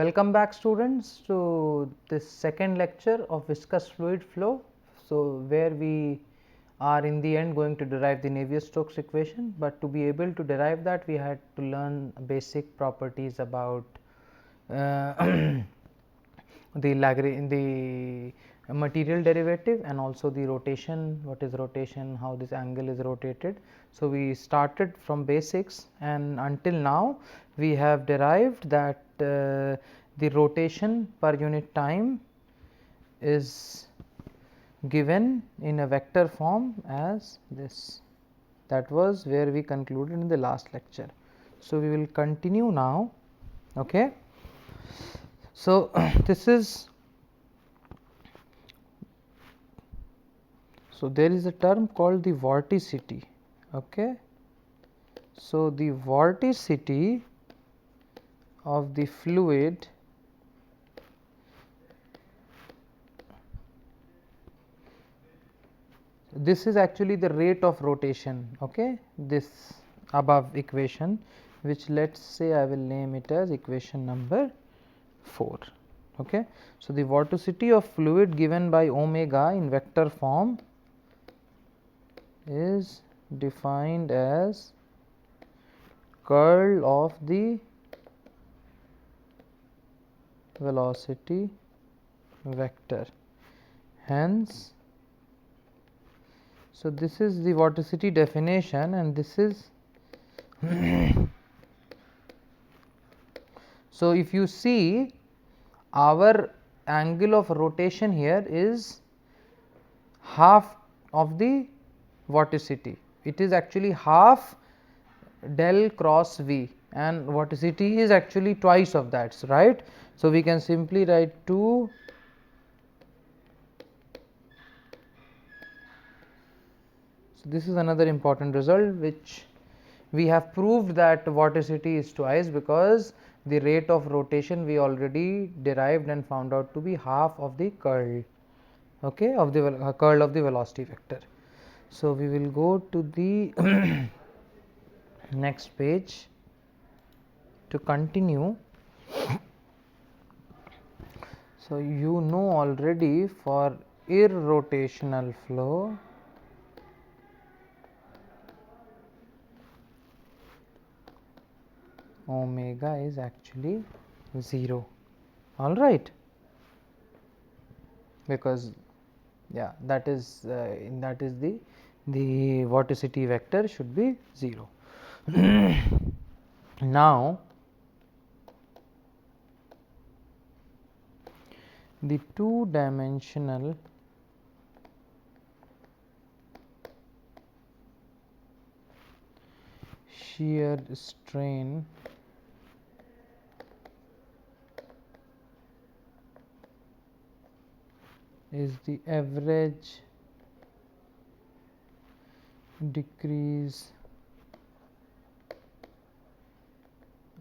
welcome back students to this second lecture of viscous fluid flow. So, where we are in the end going to derive the Navier-Stokes equation, but to be able to derive that we had to learn basic properties about the material derivative and also the rotation, what is rotation, how this angle is rotated. So, we started from basics and until now we have derived that the rotation per unit time is given in a vector form as this. That was where we concluded in the last lecture. So, we will continue now. Okay. So, this is there is a term called the vorticity. Okay. So, the vorticity of the fluid this is actually the rate of rotation. Okay. This above equation, which let us say I will name it as equation number 4. Okay. So, the vorticity of fluid given by omega in vector form is defined as curl of the velocity vector. Hence, so this is the vorticity definition and this is so if you see our angle of rotation here is half of the vorticity. It is actually half del cross V and vorticity is actually twice of that, right. So, we can simply write 2 so this is another important result which we have proved that vorticity is twice because the rate of rotation we already derived and found out to be half of the curl, okay, of the curl of the velocity vector. So, we will go to the next page to continue. So, you know already for irrotational flow omega is actually 0, all right, because that is the vorticity vector should be 0. Now, the two dimensional shear strain is the average decrease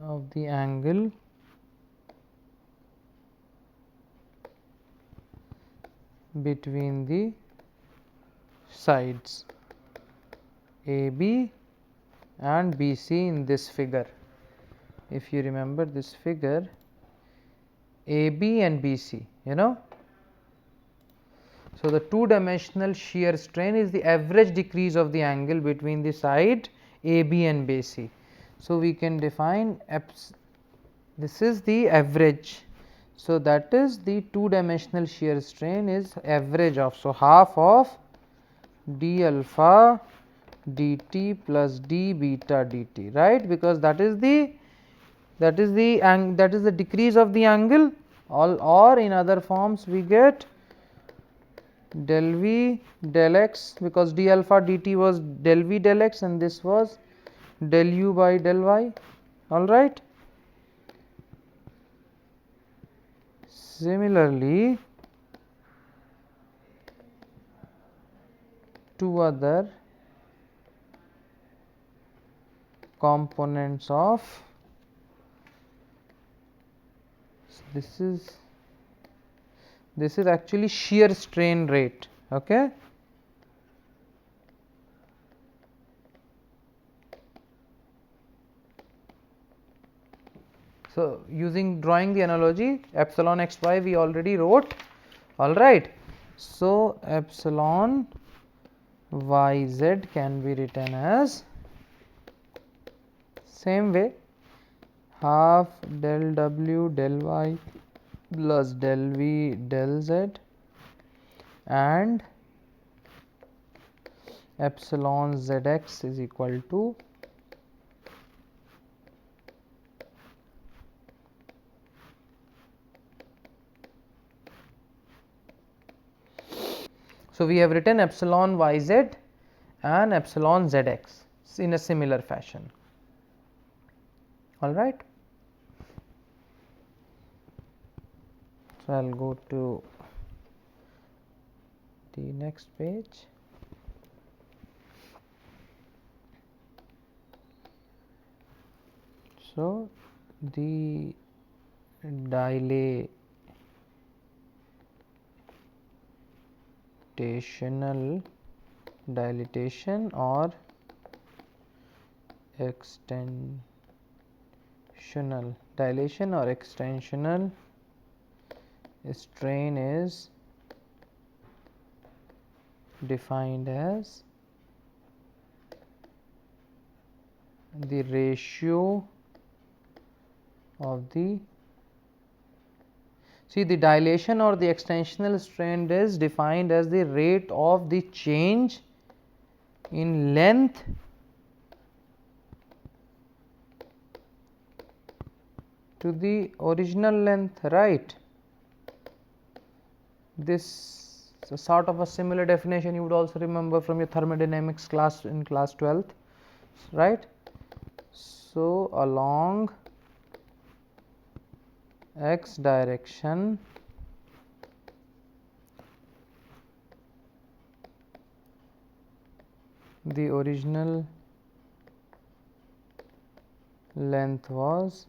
of the angle between the sides AB and BC in this figure. If you remember this figure, AB and BC, you know. So, the two dimensional shear strain is the average decrease of the angle between the side AB and BC. So, we can define this is the average. So, that is the two dimensional shear strain is average of, so half of d alpha dt plus d beta dt, right, because that is the decrease of the angle, or in other forms we get del v del x, because d alpha dt was del v del x and this was del u by del y, all right. Similarly, two other components of this is actually shear strain rate, okay. So using drawing the analogy, epsilon xy we already wrote, all right. So epsilon yz can be written as same way, half del w del y plus del v del z, and epsilon zx is equal to so we have written epsilon yz and epsilon zx in a similar fashion, all right. So I'll go to the next page. So the dilatation or extensional strain is defined as the ratio of the the dilation or the extensional strain is defined as the rate of the change in length to the original length, right. This is a sort of a similar definition you would also remember from your thermodynamics class in class 12th, right. So along x direction the original length was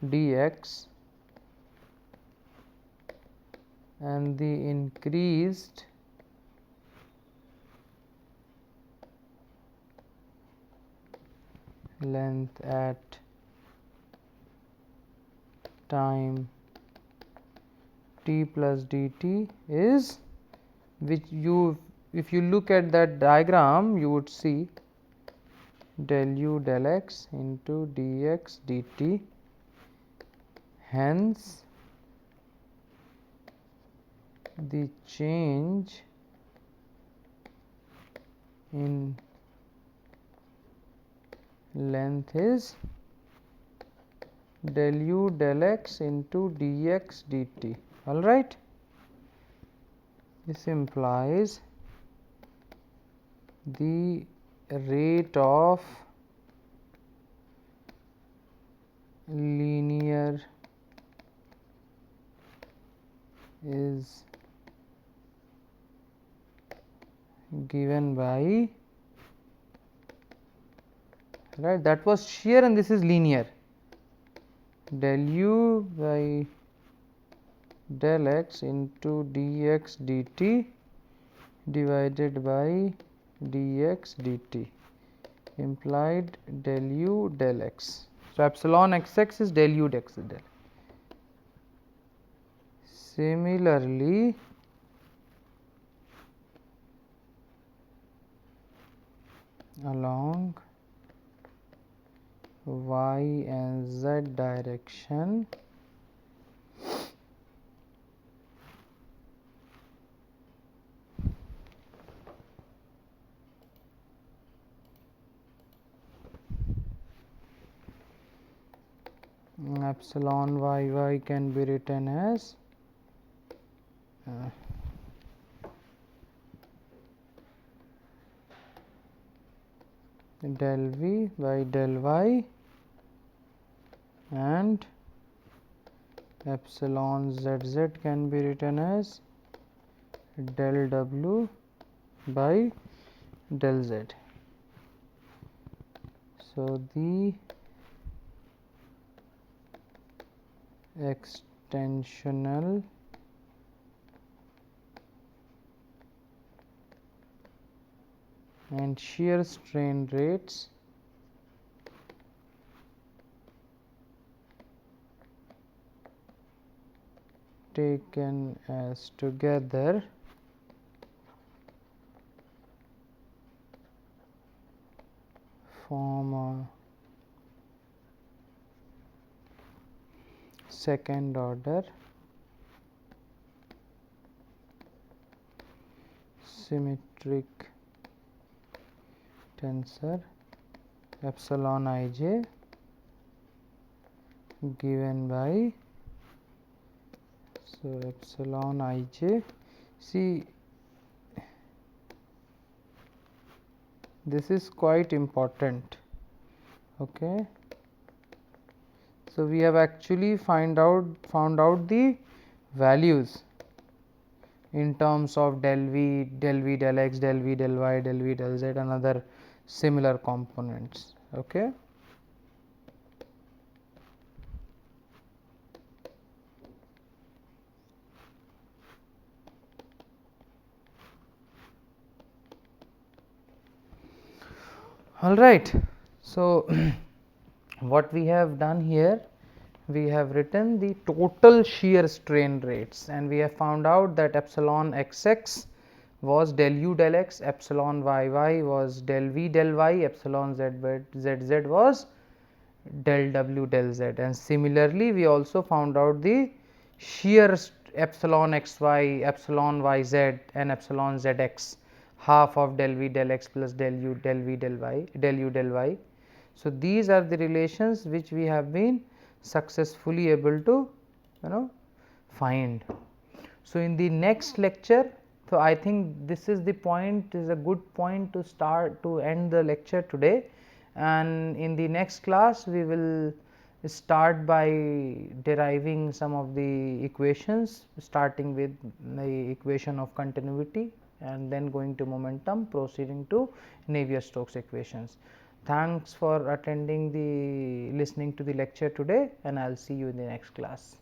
dx and the increased length at time t plus dt is, which you, if you look at that diagram, you would see del u del x into dx dt. Hence the change in length is del u del x into dx dt, all right. This implies the rate of linear is given by, right, that was shear and this is linear, del u by del x into dx dt divided by dx dt implied del u del x. So epsilon xx is del u del x. Similarly, along y and z direction epsilon yy can be written as del v by del y and epsilon zz can be written as del w by del z. So the extensional and shear strain rates taken as together form a second order symmetric tensor epsilon ij given by, so epsilon ij, see this is quite important. Okay. So, we have actually found out the values in terms of del v, del x, del v, del y, del v, del z and other similar components. Okay. All right. So, what we have done here, we have written the total shear strain rates, and we have found out that epsilon xx was del u del x, epsilon yy was del v del y, epsilon zz was del w del z, and similarly we also found out the shear epsilon xy, epsilon yz and epsilon zx, half of del v del x plus del u del v del y, del u del y. So, these are the relations which we have been successfully able to find. So, in the next lecture, so I think this is the point, is a good point to start to end the lecture today, and in the next class we will start by deriving some of the equations, starting with the equation of continuity and then going to momentum, proceeding to Navier-Stokes equations. Thanks for attending listening to the lecture today, and I will see you in the next class.